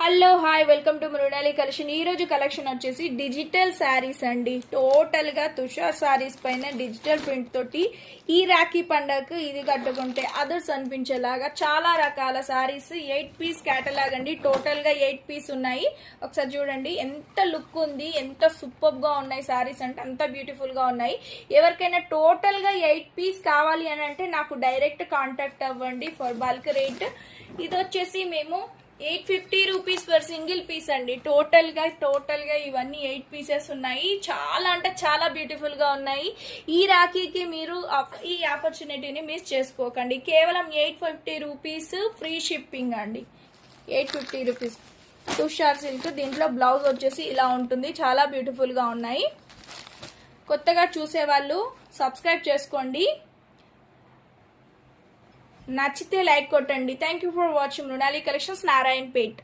Hello hi welcome to Mrinali collection. ఈ రోజు collection వచ్చేసి డిజిటల్ శారీస్ అండి. టోటల్ గా తుషార్ శారీస్ పైన డిజిటల్ ప్రింట్ తోటి ఈ రాఖీ పండగకు ఇది కట్టుకుంటే అదర్స్ అనిపించేలాగా చాలా రకాల శారీస్ 8 పీస్ కేటలాగ్ అండి. టోటల్ గా 8 పీస్ ఉన్నాయి. ఒకసారి చూడండి ఎంత లుక్ ఉంది, ఎంత సూపర్ గా ఉన్నాయి శారీస్ అంటే అంత బ్యూటిఫుల్ గా ఉన్నాయి. ఎవరికైనా టోటల్ గా 8 పీస్ కావాలి అని అంటే నాకు డైరెక్ట్ కాంటాక్ట్ అవ్వండి ఫర్ బల్క్ రేట్. ఇది వచ్చేసి మేము 850 రూపీస్ పర్ సింగిల్ పీస్ అండి. టోటల్ గా ఇవన్నీ 8 పీసెస్ ఉన్నాయి. చాలా అంటే చాలా బ్యూటిఫుల్ గా ఉన్నాయి. ఈ రాఖీకి మీరు ఈ ఆపర్చునిటీని మిస్ చేసుకోకండి. కేవలం 850 రూపీస్ ఫ్రీ షిప్పింగ్ అండి. 850 రూపీస్ తుషార్ సిల్క్. దీంట్లో బ్లౌజ్ వచ్చేసి ఇలా ఉంటుంది. చాలా బ్యూటిఫుల్ గా ఉన్నాయి. కొత్తగా చూసే వాళ్ళు సబ్స్క్రైబ్ చేసుకోండి. నచ్చితే లైక్ కొట్టండి. Thank you for watching Mrinali collections, Narayanpet.